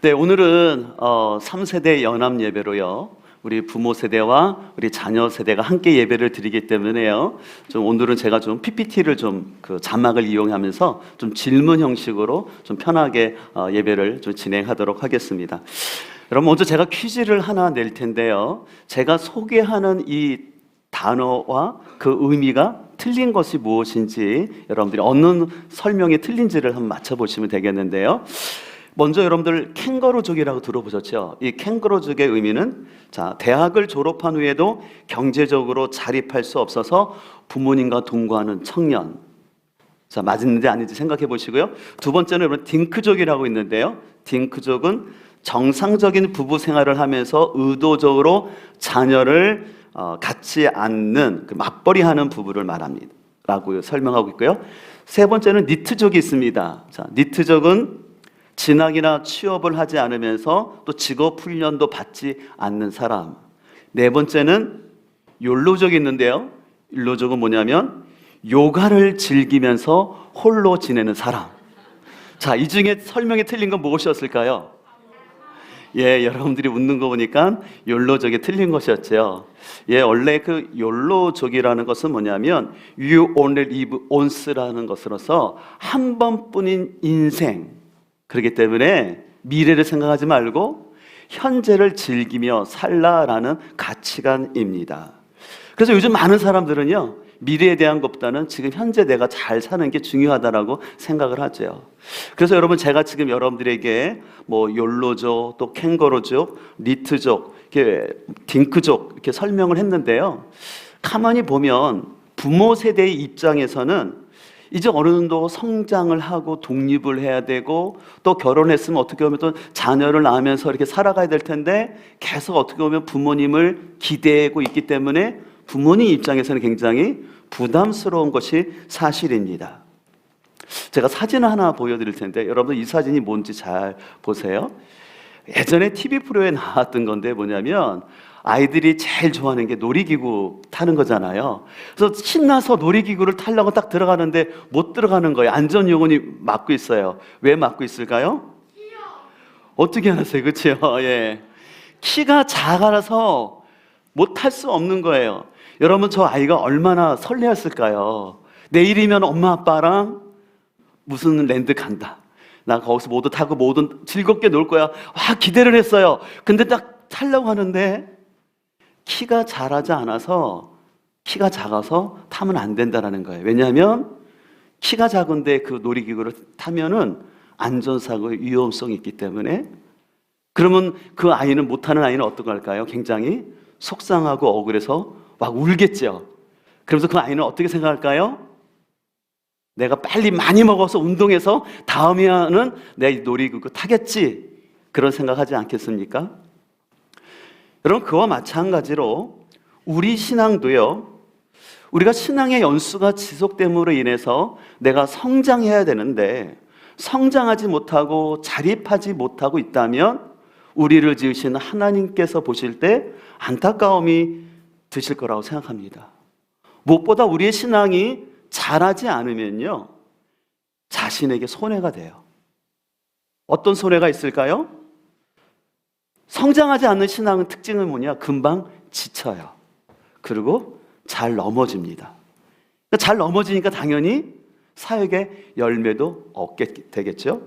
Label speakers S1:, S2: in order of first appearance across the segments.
S1: 네, 오늘은 3세대 연합 예배로요. 우리 부모 세대와 우리 자녀 세대가 함께 예배를 드리기 때문에요. 오늘은 제가 좀 PPT를 자막을 이용하면서 좀 질문 형식으로 좀 편하게 예배를 좀 진행하도록 하겠습니다. 여러분, 먼저 제가 퀴즈를 하나 낼 텐데요. 제가 소개하는 이 단어와 그 의미가 틀린 것이 무엇인지 여러분들이 어느 설명이 틀린지를 한번 맞춰보시면 되겠는데요. 먼저 여러분들 캥거루족이라고 들어보셨죠? 이 캥거루족의 의미는 대학을 졸업한 후에도 경제적으로 자립할 수 없어서 부모님과 동거하는 청년. 맞는지 아닌지 생각해 보시고요. 두 번째는 여러분 딩크족이라고 있는데요. 딩크족은 정상적인 부부 생활을 하면서 의도적으로 자녀를 갖지 않는 맞벌이하는 부부를 말합니다. 라고 설명하고 있고요. 세 번째는 니트족이 있습니다. 니트족은 진학이나 취업을 하지 않으면서 또 직업 훈련도 받지 않는 사람. 네 번째는 욜로족이 있는데요. 욜로족은 뭐냐면 요가를 즐기면서 홀로 지내는 사람. 이 중에 설명이 틀린 건 무엇이었을까요? 여러분들이 웃는 거 보니까 욜로족이 틀린 것이었죠. 원래 그 욜로족이라는 것은 뭐냐면 You only live once라는 것으로서 한 번뿐인 인생. 그렇기 때문에 미래를 생각하지 말고 현재를 즐기며 살라라는 가치관입니다. 그래서 요즘 많은 사람들은요, 미래에 대한 것보다는 지금 현재 내가 잘 사는 게 중요하다라고 생각을 하죠. 그래서 여러분, 제가 지금 여러분들에게 욜로족, 또 캥거루족, 니트족, 딩크족 이렇게 설명을 했는데요. 가만히 보면 부모 세대의 입장에서는 이제 어느 정도 성장을 하고 독립을 해야 되고 또 결혼했으면 어떻게 보면 또 자녀를 낳으면서 이렇게 살아가야 될 텐데 계속 어떻게 보면 부모님을 기대하고 있기 때문에 부모님 입장에서는 굉장히 부담스러운 것이 사실입니다. 제가 사진을 하나 보여드릴 텐데 여러분 이 사진이 뭔지 잘 보세요. 예전에 TV 프로에 나왔던 건데 뭐냐면 아이들이 제일 좋아하는 게 놀이기구 타는 거잖아요. 그래서 신나서 놀이기구를 타려고 딱 들어가는데 못 들어가는 거예요. 안전요원이 막고 있어요. 왜 막고 있을까요? 어떻게 아세요? 그렇죠? 키가 작아서 못 탈 수 없는 거예요. 여러분, 저 아이가 얼마나 설레었을까요? 내일이면 엄마 아빠랑 무슨 랜드 간다. 나 거기서 모두 타고 모두 즐겁게 놀 거야. 기대를 했어요. 근데 딱 타려고 하는데 키가 작아서 타면 안 된다는 거예요. 왜냐하면 키가 작은데 그 놀이기구를 타면은 안전사고의 위험성이 있기 때문에. 그러면 그 아이는, 못하는 아이는 어떤 걸까요? 굉장히 속상하고 억울해서 막 울겠죠. 그러면서 그 아이는 어떻게 생각할까요? 내가 빨리 많이 먹어서 운동해서 다음에는 내가 이 놀이기구 타겠지. 그런 생각하지 않겠습니까? 여러분, 그와 마찬가지로 우리 신앙도요, 우리가 신앙의 연수가 지속됨으로 인해서 내가 성장해야 되는데 성장하지 못하고 자립하지 못하고 있다면 우리를 지으신 하나님께서 보실 때 안타까움이 드실 거라고 생각합니다. 무엇보다 우리의 신앙이 자라지 않으면요, 자신에게 손해가 돼요. 어떤 손해가 있을까요? 성장하지 않는 신앙의 특징은 뭐냐? 금방 지쳐요. 그리고 잘 넘어집니다. 잘 넘어지니까 당연히 사역의 열매도 얻게 되겠죠.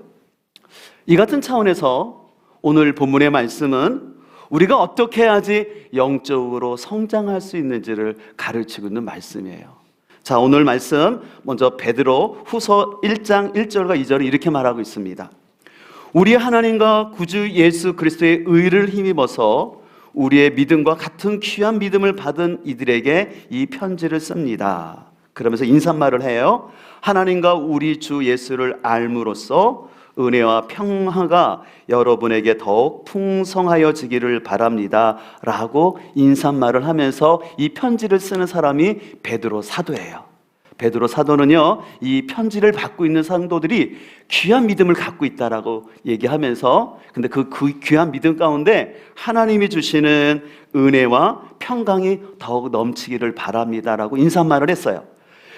S1: 이 같은 차원에서 오늘 본문의 말씀은 우리가 어떻게 해야지 영적으로 성장할 수 있는지를 가르치고 있는 말씀이에요. 오늘 말씀 먼저 베드로 후서 1장 1절과 2절은 이렇게 말하고 있습니다. 우리 하나님과 구주 예수 그리스도의 의를 힘입어서 우리의 믿음과 같은 귀한 믿음을 받은 이들에게 이 편지를 씁니다. 그러면서 인사말을 해요. 하나님과 우리 주 예수를 알므로써 은혜와 평화가 여러분에게 더욱 풍성하여지기를 바랍니다. 라고 인사말을 하면서 이 편지를 쓰는 사람이 베드로 사도예요. 베드로 사도는요, 이 편지를 받고 있는 성도들이 귀한 믿음을 갖고 있다라고 얘기하면서, 근데 그 귀한 믿음 가운데 하나님이 주시는 은혜와 평강이 더욱 넘치기를 바랍니다라고 인사말을 했어요.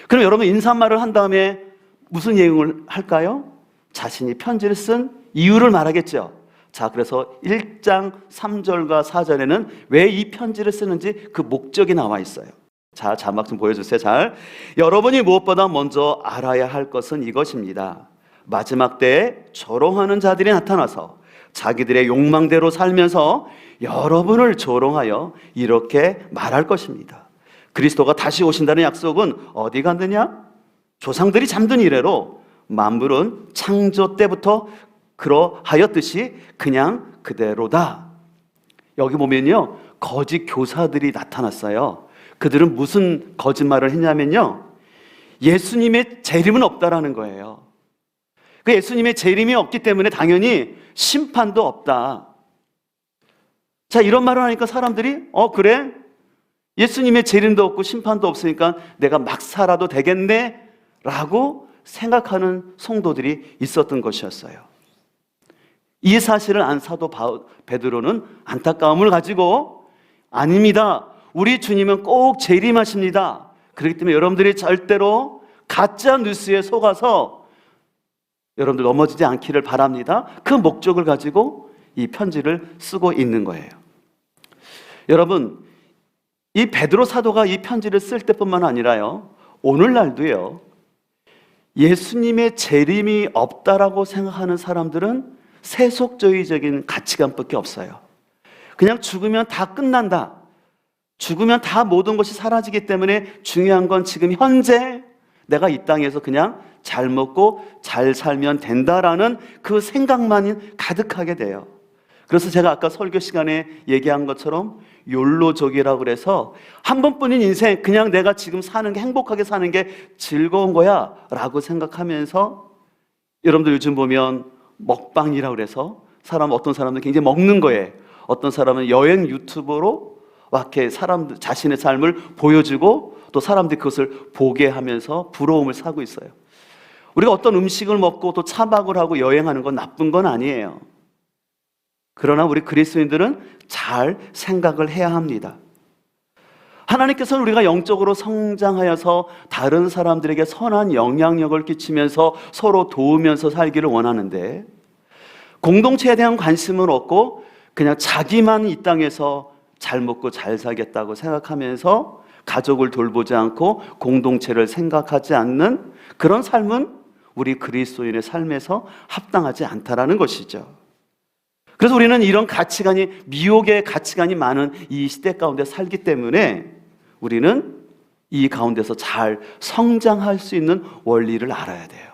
S1: 그럼 여러분, 인사말을 한 다음에 무슨 내용을 할까요? 자신이 편지를 쓴 이유를 말하겠죠. 자, 그래서 1장 3절과 4절에는 왜 이 편지를 쓰는지 그 목적이 나와 있어요. 자, 자막 좀 보여주세요. 잘. 여러분이 무엇보다 먼저 알아야 할 것은 이것입니다. 마지막 때에 조롱하는 자들이 나타나서 자기들의 욕망대로 살면서 여러분을 조롱하여 이렇게 말할 것입니다. 그리스도가 다시 오신다는 약속은 어디 갔느냐? 조상들이 잠든 이래로 만물은 창조 때부터 그러하였듯이 그냥 그대로다. 여기 보면요, 거짓 교사들이 나타났어요. 그들은 무슨 거짓말을 했냐면요, 예수님의 재림은 없다라는 거예요. 그 예수님의 재림이 없기 때문에 당연히 심판도 없다. 자, 이런 말을 하니까 사람들이 그래? 예수님의 재림도 없고 심판도 없으니까 내가 막 살아도 되겠네? 라고 생각하는 성도들이 있었던 것이었어요. 이 사실을 안 사도 베드로는 안타까움을 가지고 아닙니다. 우리 주님은 꼭 재림하십니다. 그렇기 때문에 여러분들이 절대로 가짜 뉴스에 속아서 여러분들 넘어지지 않기를 바랍니다. 그 목적을 가지고 이 편지를 쓰고 있는 거예요. 여러분, 이 베드로 사도가 이 편지를 쓸 때뿐만 아니라요, 오늘날도요, 예수님의 재림이 없다라고 생각하는 사람들은 세속주의적인 가치관밖에 없어요. 그냥 죽으면 다 끝난다, 죽으면 다 모든 것이 사라지기 때문에 중요한 건 지금 현재 내가 이 땅에서 그냥 잘 먹고 잘 살면 된다라는 그 생각만 가득하게 돼요. 그래서 제가 아까 설교 시간에 얘기한 것처럼 욜로족이라고 그래서 한 번뿐인 인생, 그냥 내가 지금 사는 게, 행복하게 사는 게 즐거운 거야 라고 생각하면서, 여러분들 요즘 보면 먹방이라고 그래서 어떤 사람은 굉장히 먹는 거에, 어떤 사람은 여행 유튜버로 이렇게 사람들 자신의 삶을 보여주고 또 사람들이 그것을 보게 하면서 부러움을 사고 있어요. 우리가 어떤 음식을 먹고 또 차박을 하고 여행하는 건 나쁜 건 아니에요. 그러나 우리 그리스도인들은 잘 생각을 해야 합니다. 하나님께서는 우리가 영적으로 성장하여서 다른 사람들에게 선한 영향력을 끼치면서 서로 도우면서 살기를 원하는데, 공동체에 대한 관심은 없고 그냥 자기만 이 땅에서 잘 먹고 잘 살겠다고 생각하면서 가족을 돌보지 않고 공동체를 생각하지 않는 그런 삶은 우리 그리스도인의 삶에서 합당하지 않다라는 것이죠. 그래서 우리는 이런 가치관이, 미혹의 가치관이 많은 이 시대 가운데 살기 때문에 우리는 이 가운데서 잘 성장할 수 있는 원리를 알아야 돼요.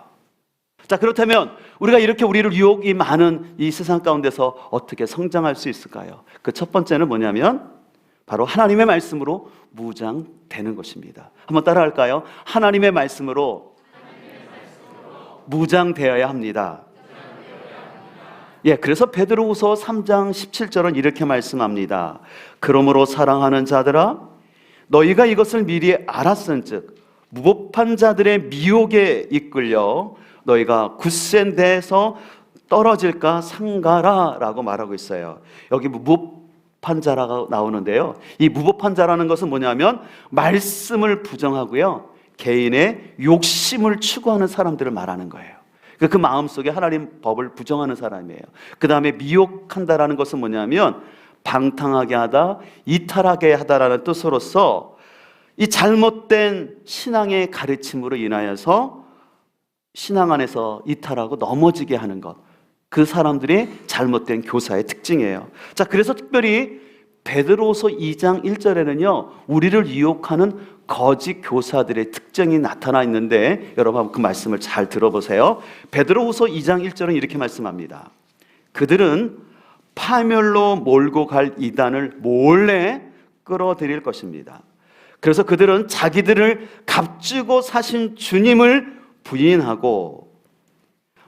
S1: 자, 그렇다면 우리가 이렇게 우리를 유혹이 많은 이 세상 가운데서 어떻게 성장할 수 있을까요? 그 첫 번째는 뭐냐면 바로 하나님의 말씀으로 무장되는 것입니다. 한번 따라할까요? 하나님의 말씀으로 무장되어야 합니다. 예, 그래서 베드로후서 3장 17절은 이렇게 말씀합니다. 그러므로 사랑하는 자들아, 너희가 이것을 미리 알았은즉 무법한 자들의 미혹에 이끌려 너희가 굳센 데에서 떨어질까 상가라 라고 말하고 있어요. 여기 무법한 자라고 나오는데요, 이 무법한 자라는 것은 뭐냐면 말씀을 부정하고요, 개인의 욕심을 추구하는 사람들을 말하는 거예요. 그 마음속에 하나님 법을 부정하는 사람이에요. 그 다음에 미혹한다라는 것은 뭐냐면 방탕하게 하다, 이탈하게 하다라는 뜻으로서 이 잘못된 신앙의 가르침으로 인하여서 신앙 안에서 이탈하고 넘어지게 하는 것, 그 사람들이 잘못된 교사의 특징이에요. 자, 그래서 특별히 베드로서 2장 1절에는요 우리를 유혹하는 거짓 교사들의 특징이 나타나 있는데, 여러분 한번 그 말씀을 잘 들어보세요. 베드로후서 2장 1절은 이렇게 말씀합니다. 그들은 파멸로 몰고 갈 이단을 몰래 끌어들일 것입니다. 그래서 그들은 자기들을 값주고 사신 주님을 부인하고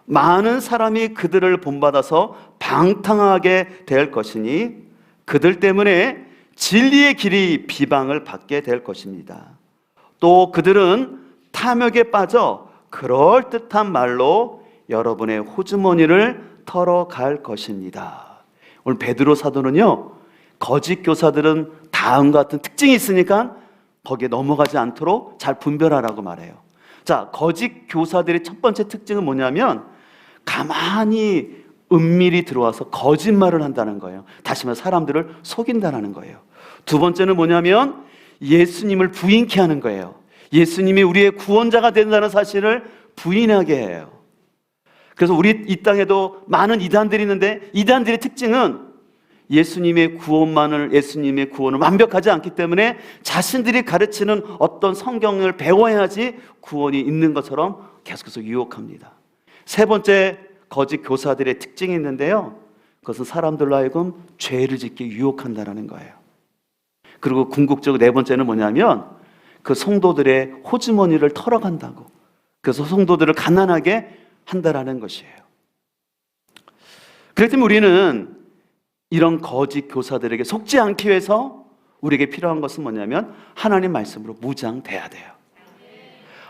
S1: 많은 사람이 그들을 본받아서 방탕하게 될 것이니 그들 때문에 진리의 길이 비방을 받게 될 것입니다. 또 그들은 탐욕에 빠져 그럴듯한 말로 여러분의 호주머니를 털어갈 것입니다. 오늘 베드로 사도는요, 거짓 교사들은 다음과 같은 특징이 있으니까 거기에 넘어가지 않도록 잘 분별하라고 말해요. 자, 거짓 교사들의 첫 번째 특징은 뭐냐면 가만히 은밀히 들어와서 거짓말을 한다는 거예요. 다시 말해 사람들을 속인다는 거예요. 두 번째는 뭐냐면 예수님을 부인케 하는 거예요. 예수님이 우리의 구원자가 된다는 사실을 부인하게 해요. 그래서 우리 이 땅에도 많은 이단들이 있는데 이단들의 특징은 예수님의 구원은 완벽하지 않기 때문에 자신들이 가르치는 어떤 성경을 배워야지 구원이 있는 것처럼 계속해서 유혹합니다. 세 번째 거짓 교사들의 특징이 있는데요. 그것은 사람들로 하여금 죄를 짓게 유혹한다는 거예요. 그리고 궁극적으로 네 번째는 뭐냐면 그 성도들의 호주머니를 털어간다고. 그래서 성도들을 가난하게 한다라는 것이에요. 그렇기 때문에 우리는 이런 거짓 교사들에게 속지 않기 위해서 우리에게 필요한 것은 뭐냐면 하나님 말씀으로 무장돼야 돼요.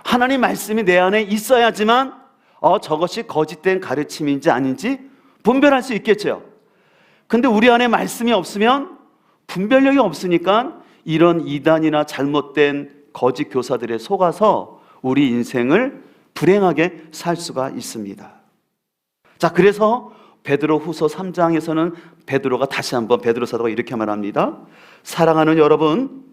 S1: 하나님 말씀이 내 안에 있어야지만 저것이 거짓된 가르침인지 아닌지 분별할 수 있겠죠. 근데 우리 안에 말씀이 없으면 분별력이 없으니까 이런 이단이나 잘못된 거짓 교사들에 속아서 우리 인생을 불행하게 살 수가 있습니다. 자, 그래서 베드로후서 3장에서는 베드로가 다시 한번 베드로 사도가 이렇게 말합니다. 사랑하는 여러분,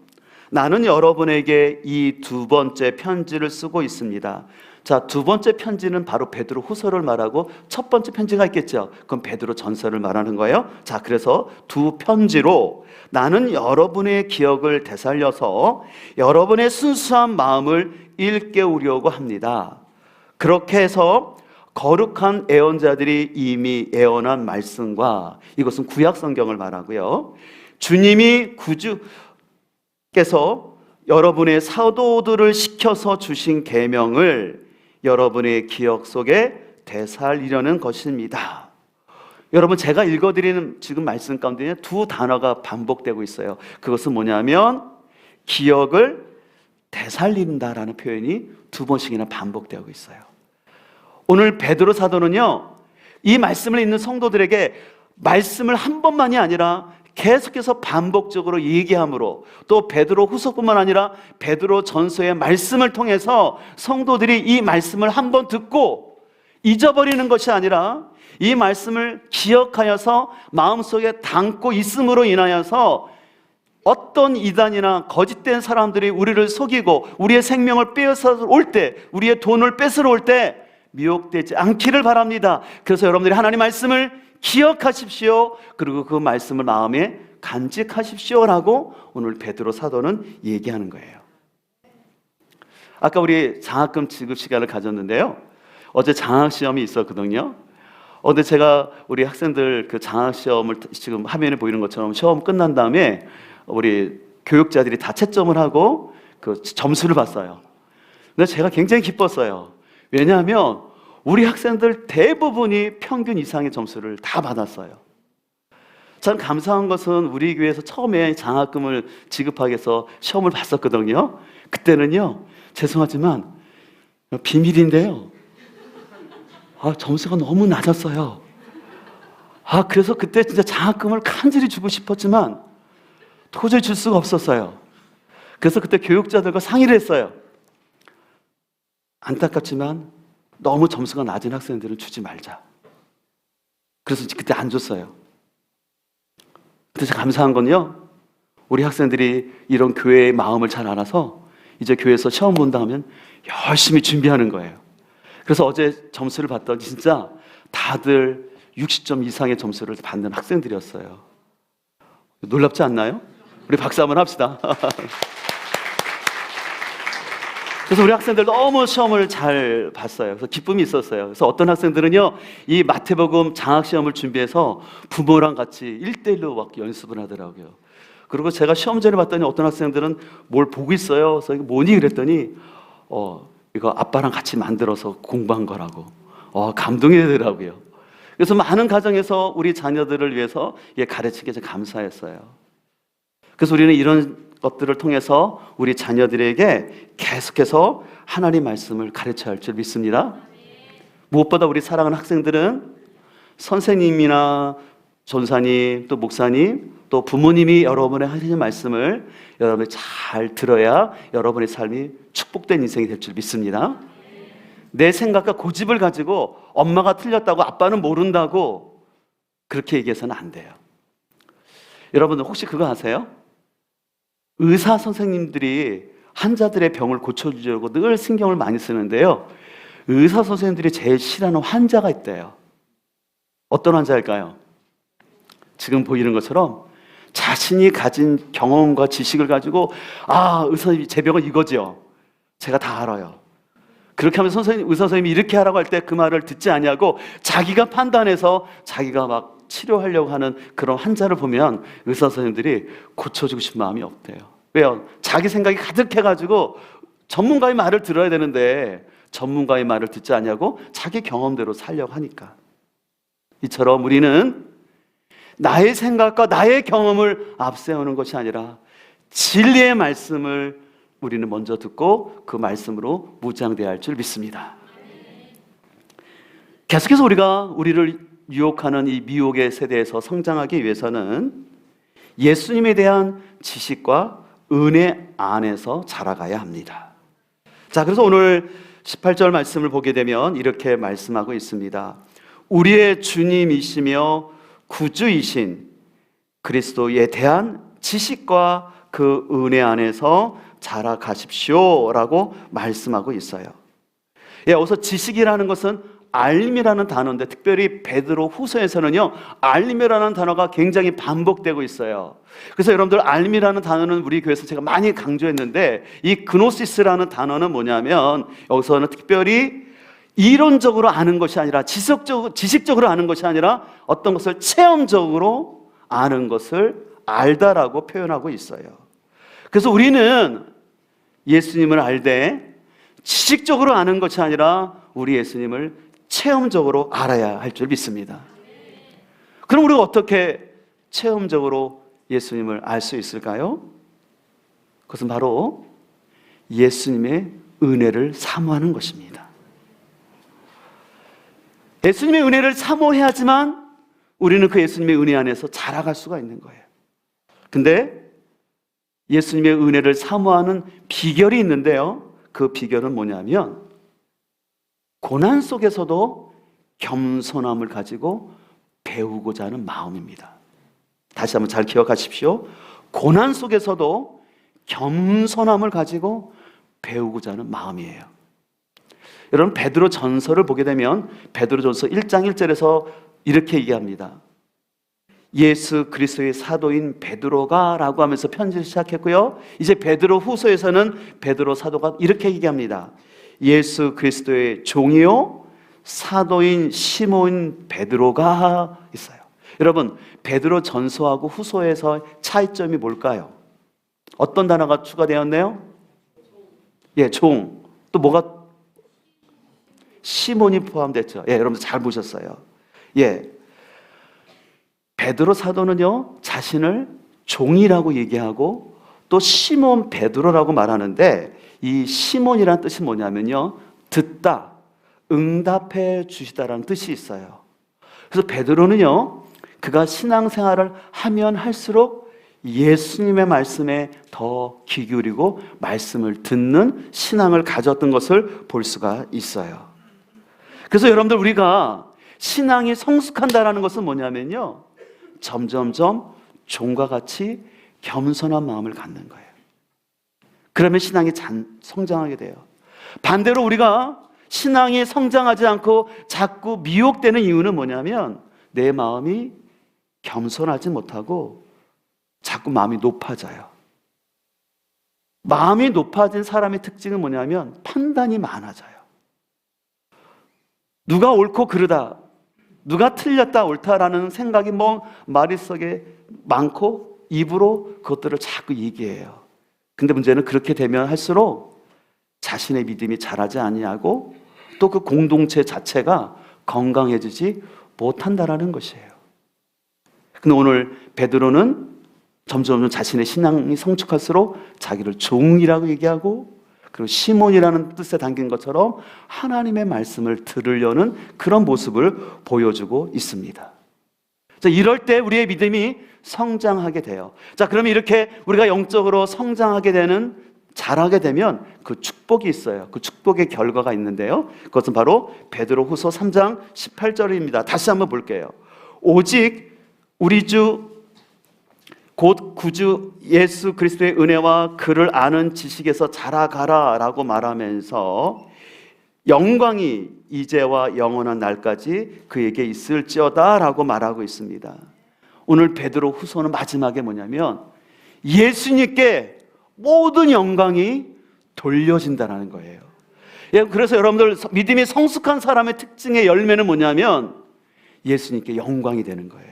S1: 나는 여러분에게 이 두 번째 편지를 쓰고 있습니다. 자, 두 번째 편지는 바로 베드로 후서를 말하고 첫 번째 편지가 있겠죠. 그럼 베드로 전서를 말하는 거예요. 자, 그래서 두 편지로 나는 여러분의 기억을 되살려서 여러분의 순수한 마음을 일깨우려고 합니다. 그렇게 해서 거룩한 애언자들이 이미 애언한 말씀과, 이것은 구약 성경을 말하고요, 주님이 구주께서 여러분의 사도들을 시켜서 주신 계명을 여러분의 기억 속에 되살리려는 것입니다. 여러분, 제가 읽어드리는 지금 말씀 가운데 두 단어가 반복되고 있어요. 그것은 뭐냐면 기억을 되살린다라는 표현이 두 번씩이나 반복되고 있어요. 오늘 베드로 사도는요, 이 말씀을 읽는 성도들에게 말씀을 한 번만이 아니라 계속해서 반복적으로 얘기함으로, 또 베드로 후서뿐만 아니라 베드로 전서의 말씀을 통해서 성도들이 이 말씀을 한 번 듣고 잊어버리는 것이 아니라 이 말씀을 기억하여서 마음속에 담고 있음으로 인하여서 어떤 이단이나 거짓된 사람들이 우리를 속이고 우리의 생명을 빼앗아 올 때, 우리의 돈을 뺏으러 올 때 미혹되지 않기를 바랍니다. 그래서 여러분들이 하나님 말씀을 기억하십시오. 그리고 그 말씀을 마음에 간직하십시오라고 오늘 베드로 사도는 얘기하는 거예요. 아까 우리 장학금 지급 시간을 가졌는데요, 어제 장학시험이 있었거든요. 어제 제가 우리 학생들 그 장학시험을 지금 화면에 보이는 것처럼 시험 끝난 다음에 우리 교육자들이 다 채점을 하고 그 점수를 봤어요. 근데 제가 굉장히 기뻤어요. 왜냐하면 우리 학생들 대부분이 평균 이상의 점수를 다 받았어요. 참 감사한 것은 우리 교회에서 처음에 장학금을 지급하기 위해서 시험을 봤었거든요. 그때는요, 죄송하지만 비밀인데요, 점수가 너무 낮았어요. 그래서 그때 진짜 장학금을 간절히 주고 싶었지만 도저히 줄 수가 없었어요. 그래서 그때 교육자들과 상의를 했어요. 안타깝지만 너무 점수가 낮은 학생들은 주지 말자. 그래서 그때 안 줬어요. 그래서 감사한 건요, 우리 학생들이 이런 교회의 마음을 잘 알아서 이제 교회에서 시험 본다 하면 열심히 준비하는 거예요. 그래서 어제 점수를 봤더니 진짜 다들 60점 이상의 점수를 받는 학생들이었어요. 놀랍지 않나요? 우리 박수 한번 합시다. 그래서 우리 학생들 너무 시험을 잘 봤어요. 그래서 기쁨이 있었어요. 그래서 어떤 학생들은요, 이 마태복음 장학시험을 준비해서 부모랑 같이 1대1로 막 연습을 하더라고요. 그리고 제가 시험 전에 봤더니 어떤 학생들은 뭘 보고 있어요. 그래서 이거 뭐니? 그랬더니 이거 아빠랑 같이 만들어서 공부한 거라고. 감동이 되더라고요. 그래서 많은 가정에서 우리 자녀들을 위해서 가르치기 좀 감사했어요. 그래서 우리는 이런 것들을 통해서 우리 자녀들에게 계속해서 하나님 말씀을 가르쳐야 할 줄 믿습니다. 무엇보다 우리 사랑하는 학생들은 선생님이나 전사님, 또 목사님, 또 부모님이 여러분의 하시는 말씀을 여러분이 잘 들어야 여러분의 삶이 축복된 인생이 될 줄 믿습니다. 내 생각과 고집을 가지고 엄마가 틀렸다고 아빠는 모른다고 그렇게 얘기해서는 안 돼요. 여러분들 혹시 그거 아세요? 의사 선생님들이 환자들의 병을 고쳐주려고 늘 신경을 많이 쓰는데요, 의사 선생님들이 제일 싫어하는 환자가 있대요. 어떤 환자일까요? 지금 보이는 것처럼 자신이 가진 경험과 지식을 가지고 의사 선생님 제 병은 이거죠, 제가 다 알아요. 그렇게 하면 의사 선생님이 이렇게 하라고 할 때 그 말을 듣지 아니하고 자기가 판단해서 자기가 막 치료하려고 하는 그런 환자를 보면 의사 선생님들이 고쳐주고 싶은 마음이 없대요. 왜요? 자기 생각이 가득해가지고 전문가의 말을 들어야 되는데 전문가의 말을 듣지 아니하고 자기 경험대로 살려고 하니까. 이처럼 우리는 나의 생각과 나의 경험을 앞세우는 것이 아니라 진리의 말씀을 우리는 먼저 듣고 그 말씀으로 무장돼야 할 줄 믿습니다. 계속해서 우리를 유혹하는 이 미혹의 세대에서 성장하기 위해서는 예수님에 대한 지식과 은혜 안에서 자라가야 합니다. 자, 그래서 오늘 18절 말씀을 보게 되면 이렇게 말씀하고 있습니다. 우리의 주님이시며 구주이신 그리스도에 대한 지식과 그 은혜 안에서 자라가십시오 라고 말씀하고 있어요. 여기서 지식이라는 것은 알림이라는 단어인데, 특별히 베드로 후서에서는요, 알림이라는 단어가 굉장히 반복되고 있어요. 그래서 여러분들, 알림이라는 단어는 우리 교회에서 제가 많이 강조했는데, 이 그노시스라는 단어는 뭐냐면 여기서는 특별히 이론적으로 아는 것이 아니라 지식적으로 아는 것이 아니라 어떤 것을 체험적으로 아는 것을 알다라고 표현하고 있어요. 그래서 우리는 예수님을 알되 지식적으로 아는 것이 아니라 우리 예수님을 체험적으로 알아야 할 줄 믿습니다. 그럼 우리가 어떻게 체험적으로 예수님을 알 수 있을까요? 그것은 바로 예수님의 은혜를 사모하는 것입니다. 예수님의 은혜를 사모해야지만 우리는 그 예수님의 은혜 안에서 자라갈 수가 있는 거예요. 근데 예수님의 은혜를 사모하는 비결이 있는데요, 그 비결은 뭐냐면 고난 속에서도 겸손함을 가지고 배우고자 하는 마음입니다. 다시 한번 잘 기억하십시오. 고난 속에서도 겸손함을 가지고 배우고자 하는 마음이에요. 여러분, 베드로 전서를 보게 되면 베드로 전서 1장 1절에서 이렇게 얘기합니다. 예수 그리스도의 사도인 베드로가 라고 하면서 편지를 시작했고요, 이제 베드로 후서에서는 베드로 사도가 이렇게 얘기합니다. 예수 그리스도의 종이요 사도인 시몬 베드로가 있어요. 여러분, 베드로 전서하고 후서에서 차이점이 뭘까요? 어떤 단어가 추가되었네요? 종. 또 뭐가? 시몬이 포함됐죠. 여러분들 잘 보셨어요. 베드로 사도는요, 자신을 종이라고 얘기하고 또 시몬 베드로라고 말하는데, 이 시몬이라는 뜻이 뭐냐면요, 듣다, 응답해 주시다라는 뜻이 있어요. 그래서 베드로는요, 그가 신앙생활을 하면 할수록 예수님의 말씀에 더 귀 기울이고 말씀을 듣는 신앙을 가졌던 것을 볼 수가 있어요. 그래서 여러분들, 우리가 신앙이 성숙한다라는 것은 뭐냐면요, 점점점 종과 같이 겸손한 마음을 갖는 거예요. 그러면 신앙이 성장하게 돼요. 반대로 우리가 신앙이 성장하지 않고 자꾸 미혹되는 이유는 뭐냐면 내 마음이 겸손하지 못하고 자꾸 마음이 높아져요. 마음이 높아진 사람의 특징은 뭐냐면 판단이 많아져요. 누가 옳고 그르다, 누가 틀렸다 옳다라는 생각이 머릿속에 많고 입으로 그것들을 자꾸 얘기해요. 근데 문제는 그렇게 되면 할수록 자신의 믿음이 자라지 아니하고 또 그 공동체 자체가 건강해지지 못한다라는 것이에요. 근데 오늘 베드로는 점점 자신의 신앙이 성숙할수록 자기를 종이라고 얘기하고, 그리고 시몬이라는 뜻에 담긴 것처럼 하나님의 말씀을 들으려는 그런 모습을 보여주고 있습니다. 자, 이럴 때 우리의 믿음이 성장하게 돼요. 자, 그러면 이렇게 우리가 영적으로 성장하게 되는, 자라게 되면 그 축복이 있어요. 그 축복의 결과가 있는데요, 그것은 바로 베드로 후서 3장 18절입니다. 다시 한번 볼게요. 오직 우리 주 곧 구주 예수 그리스도의 은혜와 그를 아는 지식에서 자라가라 라고 말하면서 영광이 이제와 영원한 날까지 그에게 있을지어다 라고 말하고 있습니다. 오늘 베드로 후서는 마지막에 뭐냐면 예수님께 모든 영광이 돌려진다는 거예요. 그래서 여러분들 믿음이 성숙한 사람의 특징의 열매는 뭐냐면 예수님께 영광이 되는 거예요.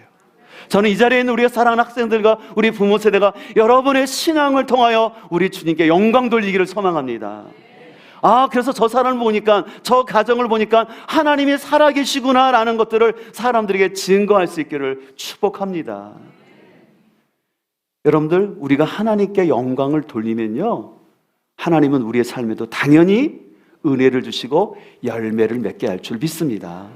S1: 저는 이 자리에 있는 우리가 사랑하는 학생들과 우리 부모 세대가 여러분의 신앙을 통하여 우리 주님께 영광 돌리기를 소망합니다. 그래서 저 사람을 보니까, 저 가정을 보니까 하나님이 살아계시구나라는 것들을 사람들에게 증거할 수 있기를 축복합니다. 여러분들, 우리가 하나님께 영광을 돌리면요, 하나님은 우리의 삶에도 당연히 은혜를 주시고 열매를 맺게 할 줄 믿습니다.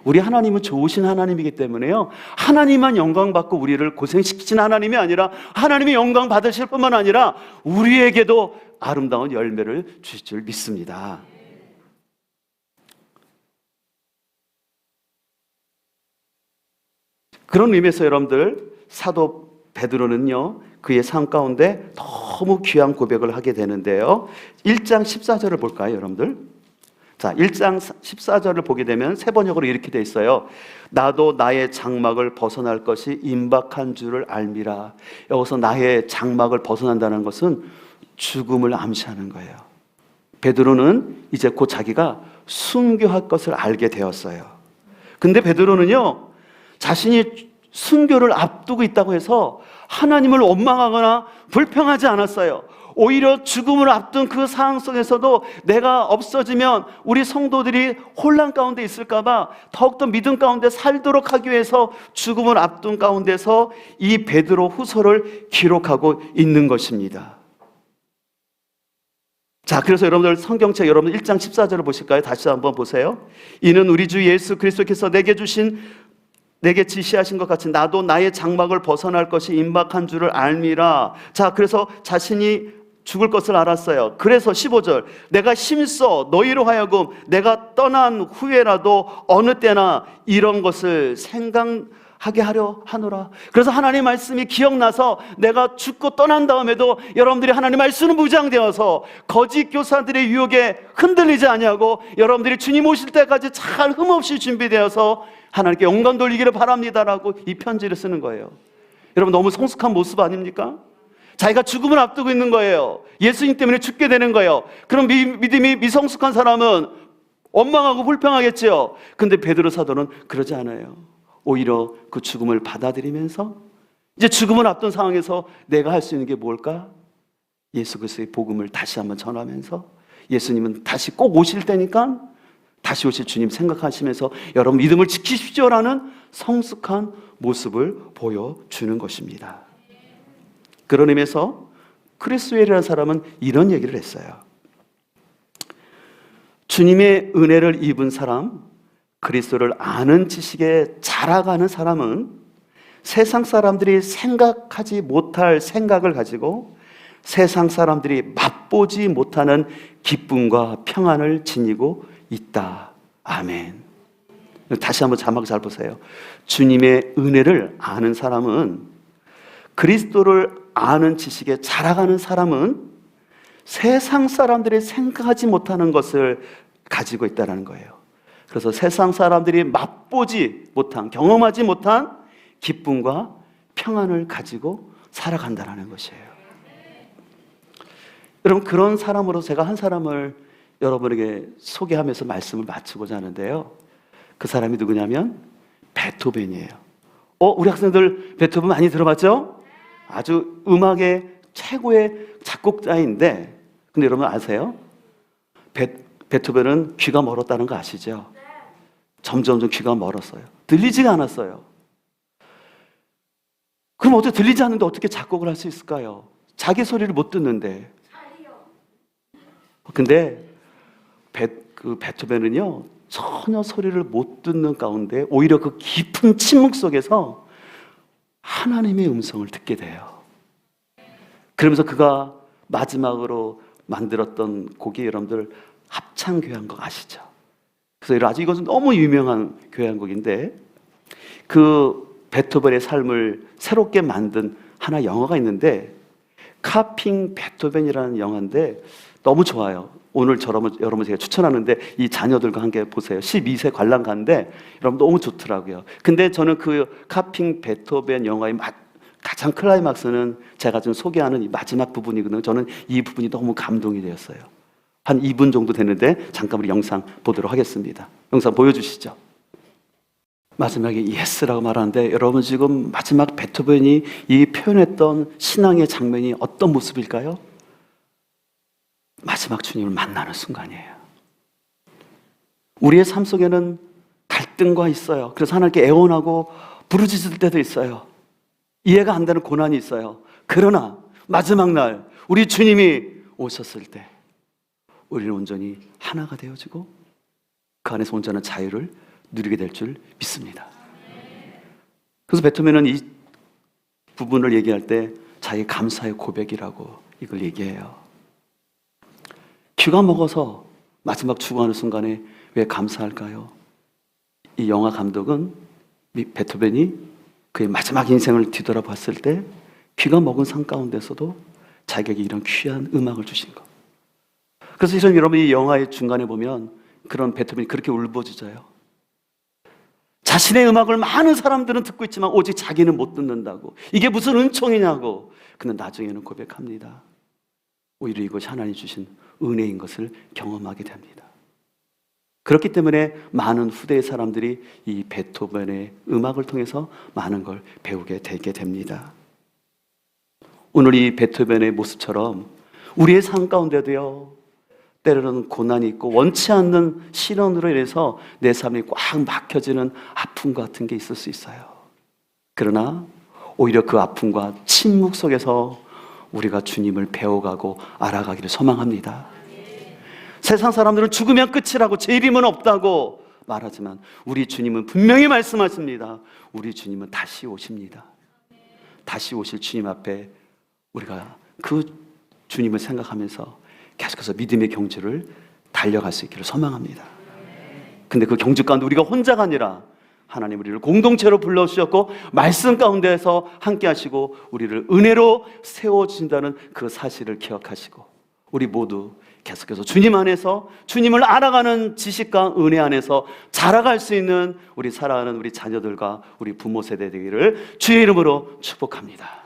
S1: 우리 하나님은 좋으신 하나님이기 때문에요, 하나님만 영광 받고 우리를 고생시키신 하나님이 아니라 하나님이 영광 받으실 뿐만 아니라 우리에게도 아름다운 열매를 주실 줄 믿습니다. 그런 의미에서 여러분들, 사도 베드로는요, 그의 삶 가운데 너무 귀한 고백을 하게 되는데요, 1장 14절을 볼까요, 여러분들? 자, 1장 14절을 보게 되면 세 번역으로 이렇게 되어 있어요. 나도 나의 장막을 벗어날 것이 임박한 줄을 알미라. 여기서 나의 장막을 벗어난다는 것은 죽음을 암시하는 거예요. 베드로는 이제 곧 자기가 순교할 것을 알게 되었어요. 근데 베드로는요, 자신이 순교를 앞두고 있다고 해서 하나님을 원망하거나 불평하지 않았어요. 오히려 죽음을 앞둔 그 상황 속에서도 내가 없어지면 우리 성도들이 혼란 가운데 있을까봐 더욱더 믿음 가운데 살도록 하기 위해서 죽음을 앞둔 가운데서 이 베드로 후서를 기록하고 있는 것입니다. 자, 그래서 여러분들 성경책 여러분 1장 14절을 보실까요? 다시 한번 보세요. 이는 우리 주 예수 그리스도께서 내게 지시하신 것 같이 나도 나의 장막을 벗어날 것이 임박한 줄을 알미라. 자, 그래서 자신이 죽을 것을 알았어요. 그래서 15절, 내가 힘써 너희로 하여금 내가 떠난 후에라도 어느 때나 이런 것을 생각하게 하려 하노라. 그래서 하나님 말씀이 기억나서 내가 죽고 떠난 다음에도 여러분들이 하나님 말씀은 무장되어서 거짓 교사들의 유혹에 흔들리지 아니하고 여러분들이 주님 오실 때까지 잘 흠없이 준비되어서 하나님께 영광 돌리기를 바랍니다라고 이 편지를 쓰는 거예요. 여러분, 너무 성숙한 모습 아닙니까? 자기가 죽음을 앞두고 있는 거예요. 예수님 때문에 죽게 되는 거예요. 그럼 믿음이 미성숙한 사람은 원망하고 불평하겠지요. 근데 베드로 사도는 그러지 않아요. 오히려 그 죽음을 받아들이면서 이제 죽음을 앞둔 상황에서 내가 할 수 있는 게 뭘까? 예수 그리스도의 복음을 다시 한번 전하면서 예수님은 다시 꼭 오실 때니까 다시 오실 주님 생각하시면서 여러분 믿음을 지키십시오라는 성숙한 모습을 보여주는 것입니다. 그런 의미에서 크리스웰이라는 사람은 이런 얘기를 했어요. 주님의 은혜를 입은 사람, 그리스도를 아는 지식에 자라가는 사람은 세상 사람들이 생각하지 못할 생각을 가지고 세상 사람들이 맛보지 못하는 기쁨과 평안을 지니고 있다. 아멘. 다시 한번 자막 잘 보세요. 주님의 은혜를 아는 사람은, 그리스도를 아는 지식에 자라가는 사람은 세상 사람들이 생각하지 못하는 것을 가지고 있다는 거예요. 그래서 세상 사람들이 맛보지 못한, 경험하지 못한 기쁨과 평안을 가지고 살아간다는 것이에요. 여러분, 그런 사람으로 제가 한 사람을 여러분에게 소개하면서 말씀을 마치고자 하는데요, 그 사람이 누구냐면 베토벤이에요. 우리 학생들 베토벤 많이 들어봤죠? 아주 음악의 최고의 작곡자인데, 근데 여러분 아세요? 베토벤은 귀가 멀었다는 거 아시죠? 점점 귀가 멀었어요. 들리지가 않았어요. 그럼 어떻게 들리지 않는데 어떻게 작곡을 할 수 있을까요? 자기 소리를 못 듣는데. 근데 베토벤은요, 전혀 소리를 못 듣는 가운데 오히려 그 깊은 침묵 속에서 하나님의 음성을 듣게 돼요. 그러면서 그가 마지막으로 만들었던 곡이 여러분들 합창 교향곡 아시죠? 그래서 아주 이것은 너무 유명한 교향곡인데, 그 베토벤의 삶을 새롭게 만든 하나 영화가 있는데 카핑 베토벤이라는 영화인데 너무 좋아요. 오늘 여러분 제가 추천하는데 이 자녀들과 함께 보세요. 12세 관람 가는데 여러분 너무 좋더라고요. 근데 저는 그 카핑 베토벤 영화의 가장 클라이막스는 제가 지금 소개하는 이 마지막 부분이거든요. 저는 이 부분이 너무 감동이 되었어요. 한 2분 정도 되는데 잠깐 우리 영상 보도록 하겠습니다. 영상 보여주시죠. 마지막에 예스라고 말하는데 여러분 지금 마지막 베토벤이 이 표현했던 신앙의 장면이 어떤 모습일까요? 마지막 주님을 만나는 순간이에요. 우리의 삶 속에는 갈등과 있어요. 그래서 하나님께 애원하고 부르짖을 때도 있어요. 이해가 안 되는 고난이 있어요. 그러나 마지막 날 우리 주님이 오셨을 때 우리는 온전히 하나가 되어지고 그 안에서 온전한 자유를 누리게 될 줄 믿습니다. 그래서 베토벤은 이 부분을 얘기할 때 자기 감사의 고백이라고 이걸 얘기해요. 귀가 먹어서 마지막 죽어가는 순간에 왜 감사할까요? 이 영화 감독은 베토벤이 그의 마지막 인생을 뒤돌아봤을 때 귀가 먹은 삶 가운데서도 자기에게 이런 귀한 음악을 주신 것. 그래서 여러분 이 영화의 중간에 보면 그런 베토벤이 그렇게 울부짖어요. 자신의 음악을 많은 사람들은 듣고 있지만 오직 자기는 못 듣는다고. 이게 무슨 은총이냐고. 근데 나중에는 고백합니다. 오히려 이것이 하나님 주신 은혜인 것을 경험하게 됩니다. 그렇기 때문에 많은 후대의 사람들이 이 베토벤의 음악을 통해서 많은 걸 배우게 되게 됩니다. 오늘 이 베토벤의 모습처럼 우리의 삶 가운데도요, 때로는 고난이 있고 원치 않는 시련으로 인해서 내 삶이 꽉 막혀지는 아픔 같은 게 있을 수 있어요. 그러나 오히려 그 아픔과 침묵 속에서 우리가 주님을 배워가고 알아가기를 소망합니다. 세상 사람들은 죽으면 끝이라고, 재림은 없다고 말하지만 우리 주님은 분명히 말씀하십니다. 우리 주님은 다시 오십니다. 다시 오실 주님 앞에 우리가 그 주님을 생각하면서 계속해서 믿음의 경주를 달려갈 수 있기를 소망합니다. 근데 그 경주 가운데 우리가 혼자가 아니라 하나님 우리를 공동체로 불러주셨고 말씀 가운데에서 함께 하시고 우리를 은혜로 세워주신다는 그 사실을 기억하시고 우리 모두 계속해서 주님 안에서 주님을 알아가는 지식과 은혜 안에서 자라갈 수 있는 우리 사랑하는 우리 자녀들과 우리 부모 세대 되기를 주의 이름으로 축복합니다.